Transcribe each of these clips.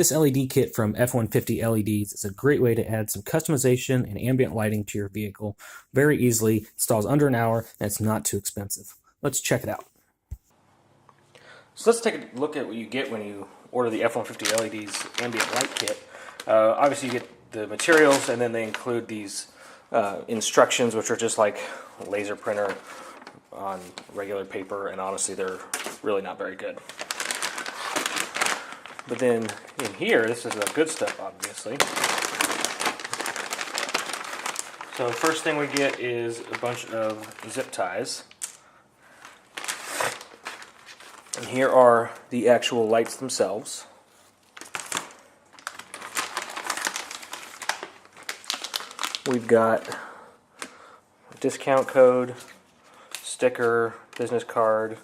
This LED kit from F150 LEDs is a great way to add some customization and ambient lighting to your vehicle very easily. It installs under an hour and it's not too expensive. Let's check it out. So let's take a look at what you get when you order the F150 LEDs Ambient Light Kit. Obviously you get the materials, and then they include these instructions, which are just like a laser printer on regular paper, and honestly they're really not very good. But then in here, this is the good stuff, obviously. So the first thing we get is a bunch of zip ties. And here are the actual lights themselves. We've got a discount code, sticker, business card,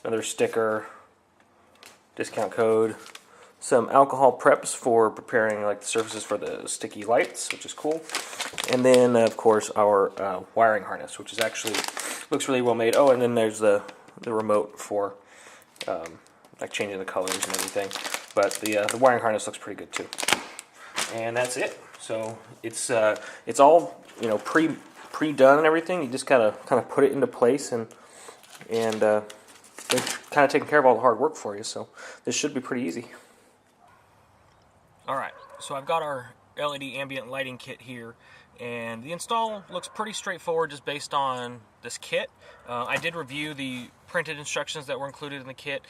another sticker, discount code, some alcohol preps for preparing like the surfaces for the sticky lights, which is cool, and then of course our wiring harness, which is actually looks really well made. Oh, and then there's the remote for like changing the colors and everything. But the wiring harness looks pretty good too. And that's it. So it's all pre-done and everything. You just kind of put it into place, and they're kind of taking care of all the hard work for you. So this should be pretty easy. All right. So I've got our LED ambient lighting kit here, and the install looks pretty straightforward just based on this kit. I did review the printed instructions that were included in the kit,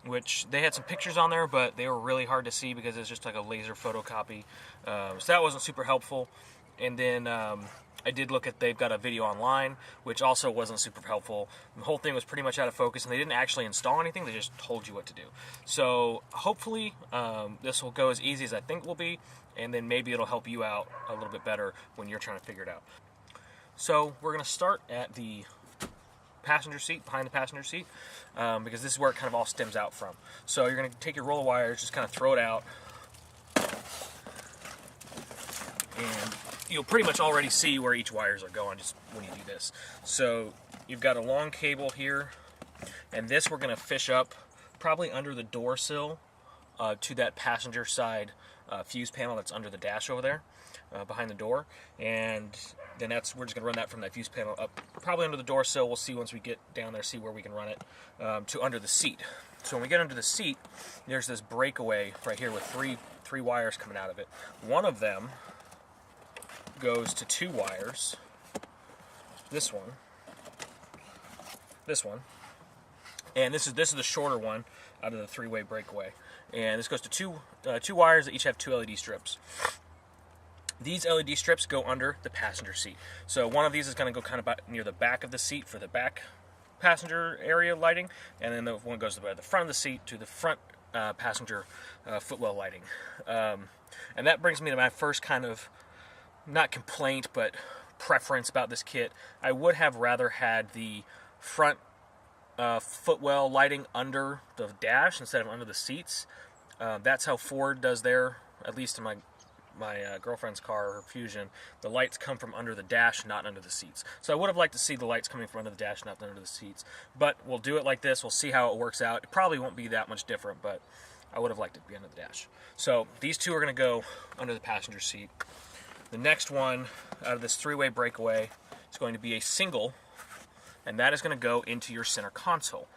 which they had some pictures on there, but they were really hard to see because it's just like a laser photocopy. So that wasn't super helpful. And then I did look at, they've got a video online, which also wasn't super helpful. The whole thing was pretty much out of focus, and they didn't actually install anything, they just told you what to do. So hopefully this will go as easy as I think it will be, and then maybe it'll help you out a little bit better when you're trying to figure it out. So we're going to start at the passenger seat, behind the passenger seat, because this is where it kind of all stems out from. So you're going to take your roll of wires, just kind of throw it out, and you'll pretty much already see where each wires are going just when you do this. So you've got a long cable here, and this we're going to fish up probably under the door sill to that passenger side fuse panel that's under the dash over there behind the door, and then we're just going to run that from that fuse panel up probably under the door sill. We'll see once we get down there, see where we can run it to under the seat. So when we get under the seat, there's this breakaway right here with three wires coming out of it. One of them goes to two wires, this one, and this is the shorter one out of the three-way breakaway, and this goes to two wires that each have two LED strips. These LED strips go under the passenger seat, so one of these is going to go kind of near the back of the seat for the back passenger area lighting, and then the one goes to the front of the seat to the front passenger footwell lighting. And that brings me to my first kind of, not complaint, but preference about this kit. I would have rather had the front footwell lighting under the dash instead of under the seats. That's how Ford does their, at least in my girlfriend's car, her Fusion, the lights come from under the dash, not under the seats. So I would have liked to see the lights coming from under the dash, not under the seats. But we'll do it like this. We'll see how it works out. It probably won't be that much different, but I would have liked it to be under the dash. So these two are going to go under the passenger seat. The next one out of this three-way breakaway is going to be a single, and that is going to go into your center console.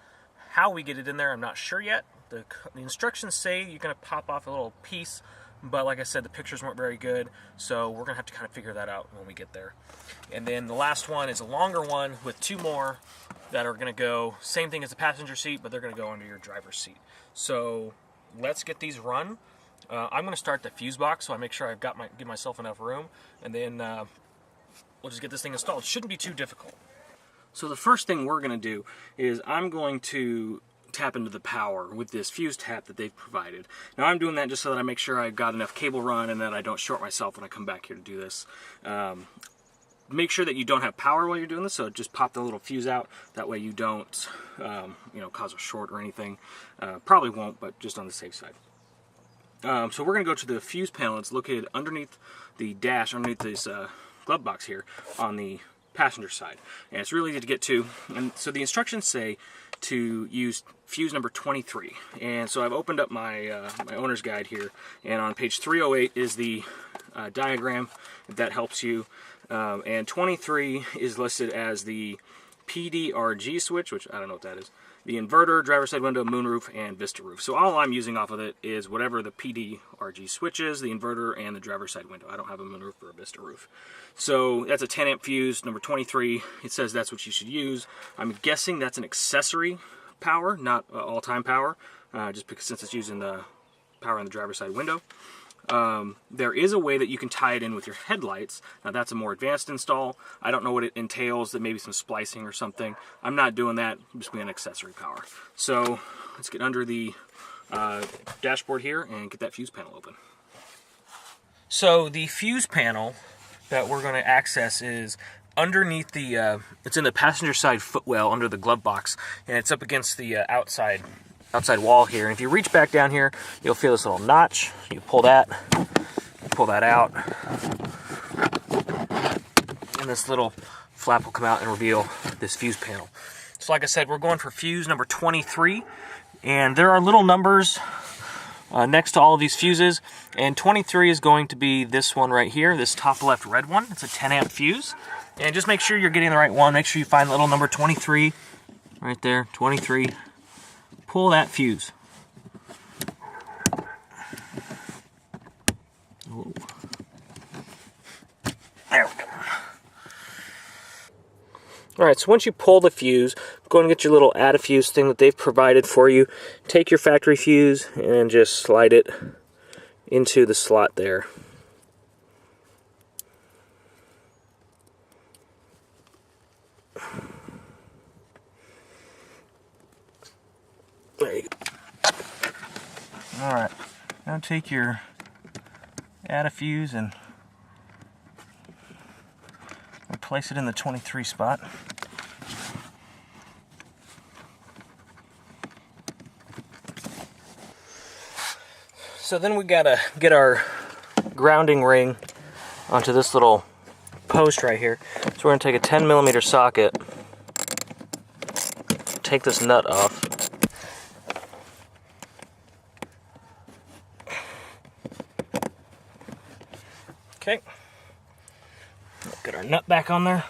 How we get it in there, I'm not sure yet. The instructions say you're going to pop off a little piece, but like I said, the pictures weren't very good, so we're going to have to kind of figure that out when we get there. And then the last one is a longer one with two more that are going to go, same thing as the passenger seat, but they're going to go under your driver's seat. So let's get these run. I'm going to start the fuse box, so I make sure I've give myself enough room, and then we'll just get this thing installed. It shouldn't be too difficult. So the first thing we're going to do is I'm going to tap into the power with this fuse tap that they've provided. Now I'm doing that just so that I make sure I've got enough cable run and that I don't short myself when I come back here to do this. Make sure that you don't have power while you're doing this, so just pop the little fuse out. That way you don't cause a short or anything. Probably won't, but just on the safe side. So we're going to go to the fuse panel. It's located underneath the dash, underneath this glove box here on the passenger side. And it's really easy to get to. And so the instructions say to use fuse number 23. And so I've opened up my, my owner's guide here, and on page 308 is the diagram, if that helps you. And 23 is listed as the PDRG switch, which I don't know what that is. The inverter, driver's side window, moonroof, and vista roof. So all I'm using off of it is whatever the PDRG switch is, the inverter, and the driver's side window. I don't have a moonroof or a vista roof. So that's a 10 amp fuse, number 23. It says that's what you should use. I'm guessing that's an accessory power, not all-time power, just because since it's using the power on the driver's side window. There is a way that you can tie it in with your headlights. Now that's a more advanced install. I don't know what it entails, that maybe some splicing or something. I'm not doing that, I'm just being an accessory power. So let's get under the dashboard here and get that fuse panel open. So the fuse panel that we're going to access is underneath the, it's in the passenger side footwell under the glove box, and it's up against the outside wall here. And if you reach back down here, you'll feel this little notch. You pull that out, and this little flap will come out and reveal this fuse panel. So like I said, we're going for fuse number 23, and there are little numbers next to all of these fuses, and 23 is going to be this one right here, this top left red one. It's a 10 amp fuse, and just make sure you're getting the right one. Make sure you find the little number 23 right there, 23. Pull that fuse. Ooh. There we go. Alright, so once you pull the fuse, go and get your little add-a-fuse thing that they've provided for you. Take your factory fuse and just slide it into the slot there. There you go. Alright, now take your add-a-fuse and place it in the 23 spot. So then we gotta get our grounding ring onto this little post right here. So we're gonna take a 10mm socket, take this nut off. Okay. Get our nut back on there.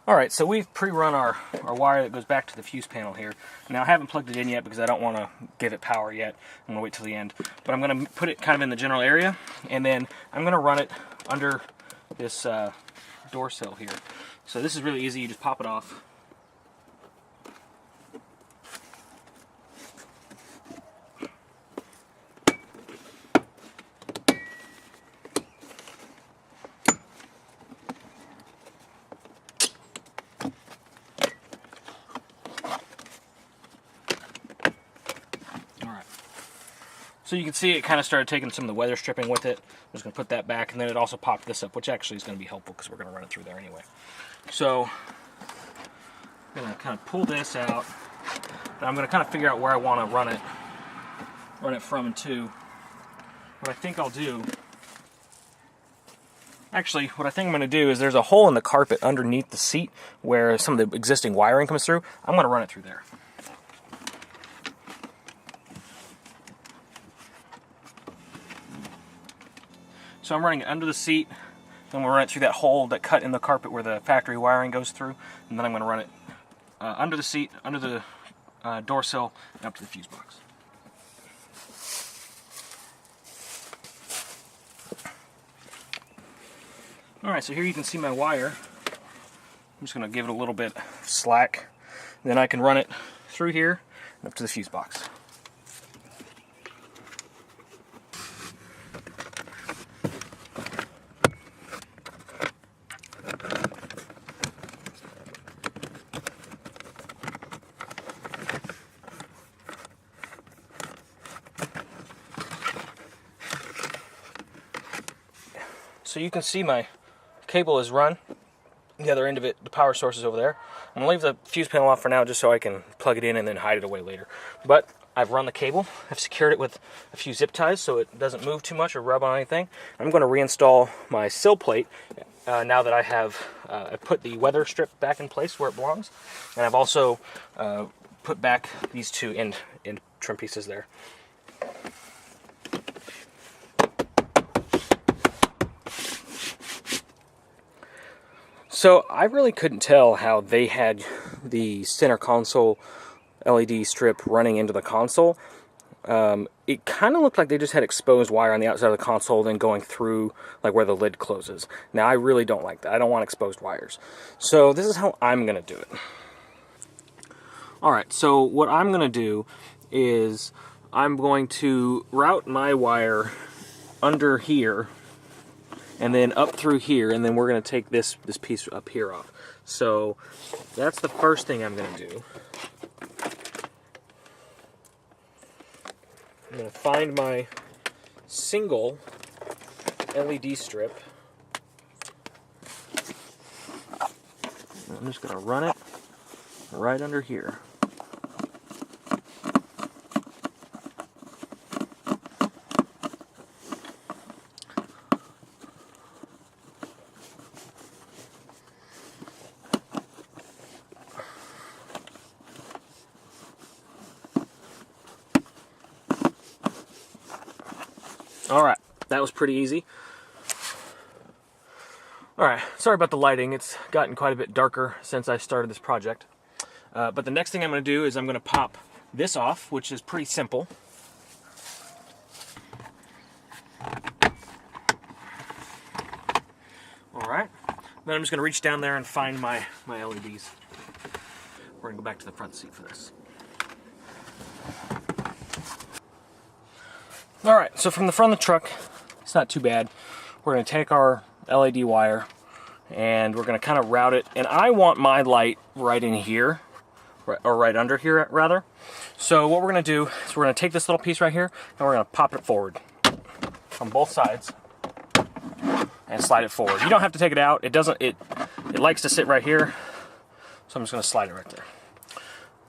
Alright, so we've pre-run our wire that goes back to the fuse panel here. Now I haven't plugged it in yet because I don't want to give it power yet. I'm going to wait till the end. But I'm going to put it kind of in the general area, and then I'm going to run it under this door sill here. So this is really easy, you just pop it off. So you can see it kind of started taking some of the weather stripping with it. I'm just going to put that back, and then it also popped this up, which actually is going to be helpful because we're going to run it through there anyway. So I'm going to kind of pull this out, and I'm going to kind of figure out where I want to run it from and to. What I think I'll do, actually, what I think I'm going to do is there's a hole in the carpet underneath the seat where some of the existing wiring comes through. I'm going to run it through there. So I'm running it under the seat, then we'll run it through that hole that cut in the carpet where the factory wiring goes through, and then I'm going to run it under the seat, under the door sill, and up to the fuse box. Alright, so here you can see my wire. I'm just going to give it a little bit of slack, and then I can run it through here and up to the fuse box. So you can see my cable is run. The other end of it, the power source is over there. I'm going to leave the fuse panel off for now just so I can plug it in and then hide it away later. But I've run the cable. I've secured it with a few zip ties so it doesn't move too much or rub on anything. I'm going to reinstall my sill plate now that I have I put the weather strip back in place where it belongs. And I've also put back these two end trim pieces there. So I really couldn't tell how they had the center console LED strip running into the console. It kind of looked like they just had exposed wire on the outside of the console then going through like where the lid closes. Now I really don't like that. I don't want exposed wires. So this is how I'm going to do it. Alright, so what I'm going to do is I'm going to route my wire under here and then up through here, and then we're going to take this piece up here off. So that's the first thing I'm going to do. I'm going to find my single LED strip. I'm just going to run it right under here. Alright, that was pretty easy. Alright, sorry about the lighting. It's gotten quite a bit darker since I started this project. But the next thing I'm going to do is I'm going to pop this off, which is pretty simple. Alright, then I'm just going to reach down there and find my LEDs. We're going to go back to the front seat for this. Alright, so from the front of the truck, it's not too bad. We're going to take our LED wire and we're going to kind of route it. And I want my light right in here, or right under here rather. So what we're going to do is we're going to take this little piece right here and we're going to pop it forward on both sides and slide it forward. You don't have to take it out. It likes to sit right here. So I'm just going to slide it right there.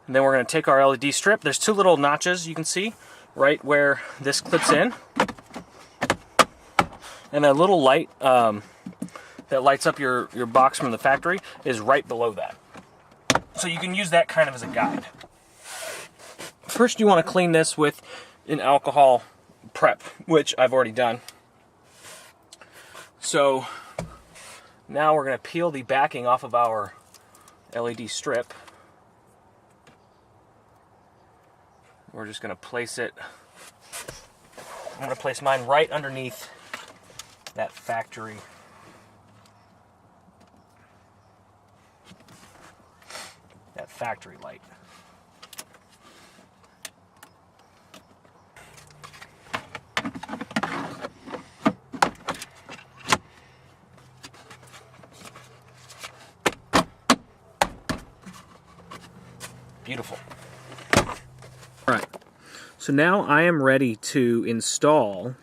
And then we're going to take our LED strip. There's two little notches you can see right where this clips in, and that little light that lights up your box from the factory is right below that. So you can use that kind of as a guide. First you want to clean this with an alcohol prep, which I've already done. So now we're going to peel the backing off of our LED strip. We're just going to place it, I'm going to place mine right underneath that factory light. Beautiful. Alright, so now I am ready to install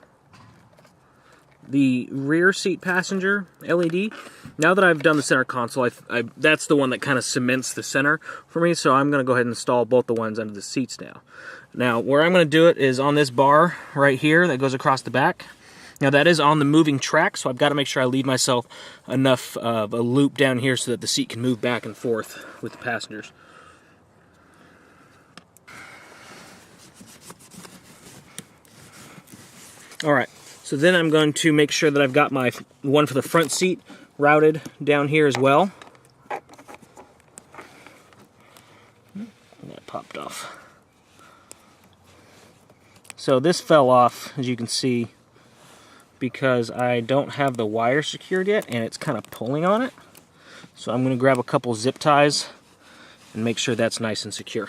the rear seat passenger LED. Now that I've done the center console, that's the one that kind of cements the center for me, so I'm going to go ahead and install both the ones under the seats now. Now, where I'm going to do it is on this bar right here that goes across the back. Now, that is on the moving track, so I've got to make sure I leave myself enough of a loop down here so that the seat can move back and forth with the passengers. Alright, so then I'm going to make sure that I've got my one for the front seat routed down here as well. That popped off. So this fell off, as you can see, because I don't have the wire secured yet and it's kind of pulling on it. So I'm going to grab a couple zip ties and make sure that's nice and secure.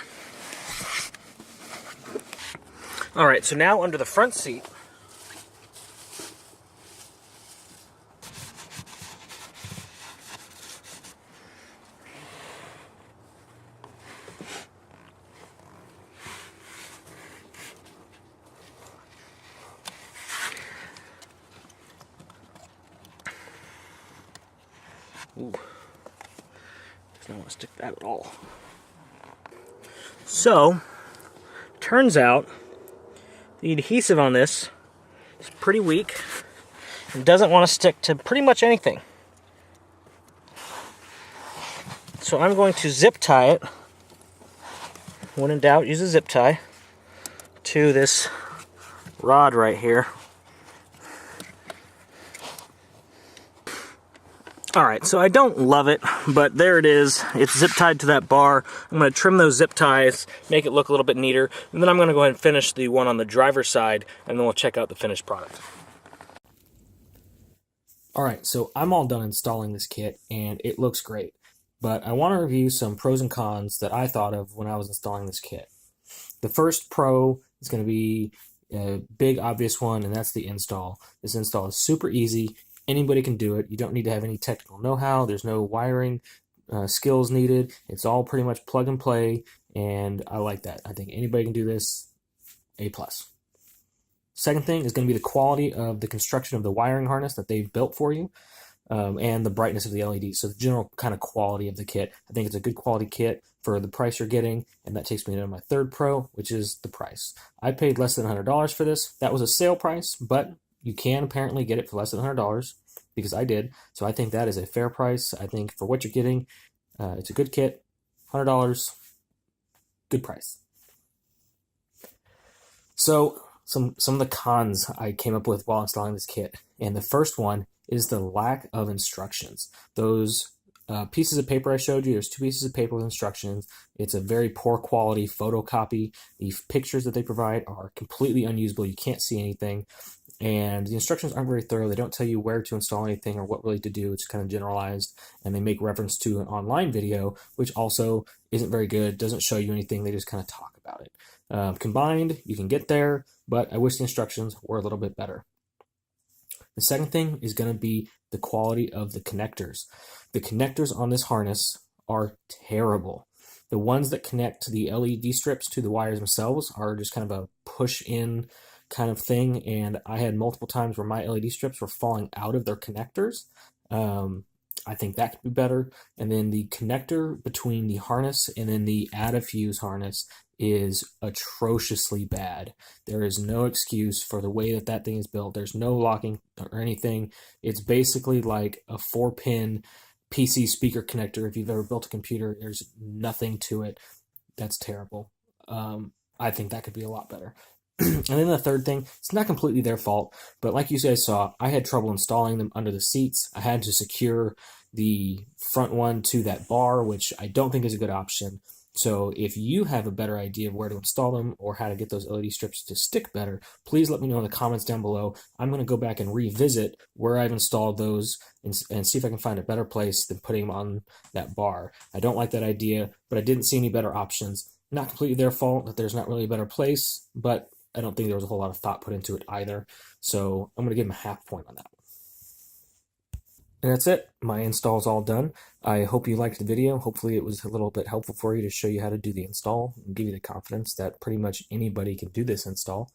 Alright, so now under the front seat, ooh, doesn't want to stick that at all. So, Turns out the adhesive on this is pretty weak and doesn't want to stick to pretty much anything. So I'm going to zip tie it. When in doubt, use a zip tie to this rod right here. Alright, so I don't love it, but there it is. It's zip tied to that bar. I'm going to trim those zip ties, make it look a little bit neater, and then I'm going to go ahead and finish the one on the driver's side, and then we'll check out the finished product. Alright, so I'm all done installing this kit, and it looks great. But I want to review some pros and cons that I thought of when I was installing this kit. The first pro is going to be a big obvious one, and that's the install. This install is super easy. Anybody can do it. You don't need to have any technical know-how. There's no wiring skills needed. It's all pretty much plug and play, and I like that. I think anybody can do this. A+. Second thing is going to be the quality of the construction of the wiring harness that they've built for you, and the brightness of the LEDs. So the general kind of quality of the kit. I think it's a good quality kit for the price you're getting, and that takes me to my third pro, which is the price. I paid less than $100 for this. That was a sale price, but you can apparently get it for less than $100, because I did. So I think that is a fair price. I think for what you're getting, it's a good kit. $100, good price. So some of the cons I came up with while installing this kit, and the first one is the lack of instructions. Those pieces of paper I showed you, there's 2 pieces of paper with instructions. It's a very poor quality photocopy. The pictures that they provide are completely unusable. You can't see anything. And the instructions aren't very thorough. They don't tell you where to install anything or what really to do. It's kind of generalized. And they make reference to an online video, which also isn't very good, doesn't show you anything. They just kind of talk about it. Combined, you can get there, but I wish the instructions were a little bit better. The second thing is going to be the quality of the connectors. The connectors on this harness are terrible. The ones that connect the LED strips to the wires themselves are just kind of a push-in kind of thing, and I had multiple times where my LED strips were falling out of their connectors. I think that could be better. And then the connector between the harness and then the add-a-fuse harness is atrociously bad. There is no excuse for the way that that thing is built. There's no locking or anything. It's basically like a 4-pin PC speaker connector. If you've ever built a computer, there's nothing to it. That's terrible. I think that could be a lot better. And then the third thing, it's not completely their fault, but like you guys saw, I had trouble installing them under the seats. I had to secure the front one to that bar, which I don't think is a good option. So if you have a better idea of where to install them or how to get those LED strips to stick better, please let me know in the comments down below. I'm going to go back and revisit where I've installed those and see if I can find a better place than putting them on that bar. I don't like that idea, but I didn't see any better options. Not completely their fault that there's not really a better place, but I don't think there was a whole lot of thought put into it either. So I'm going to give them a half point on that one. And that's it. My install is all done. I hope you liked the video. Hopefully it was a little bit helpful for you to show you how to do the install and give you the confidence that pretty much anybody can do this install.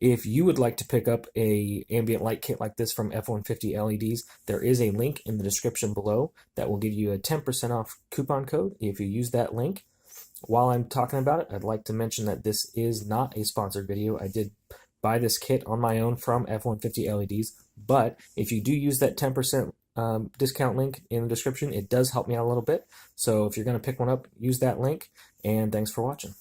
If you would like to pick up a ambient light kit like this from F150 LEDs, there is a link in the description below that will give you a 10% off coupon code if you use that link. While I'm talking about it, I'd like to mention that this is not a sponsored video. I did buy this kit on my own from F150 LEDs, but if you do use that 10% discount link in the description, it does help me out a little bit. So if you're going to pick one up, use that link, and thanks for watching.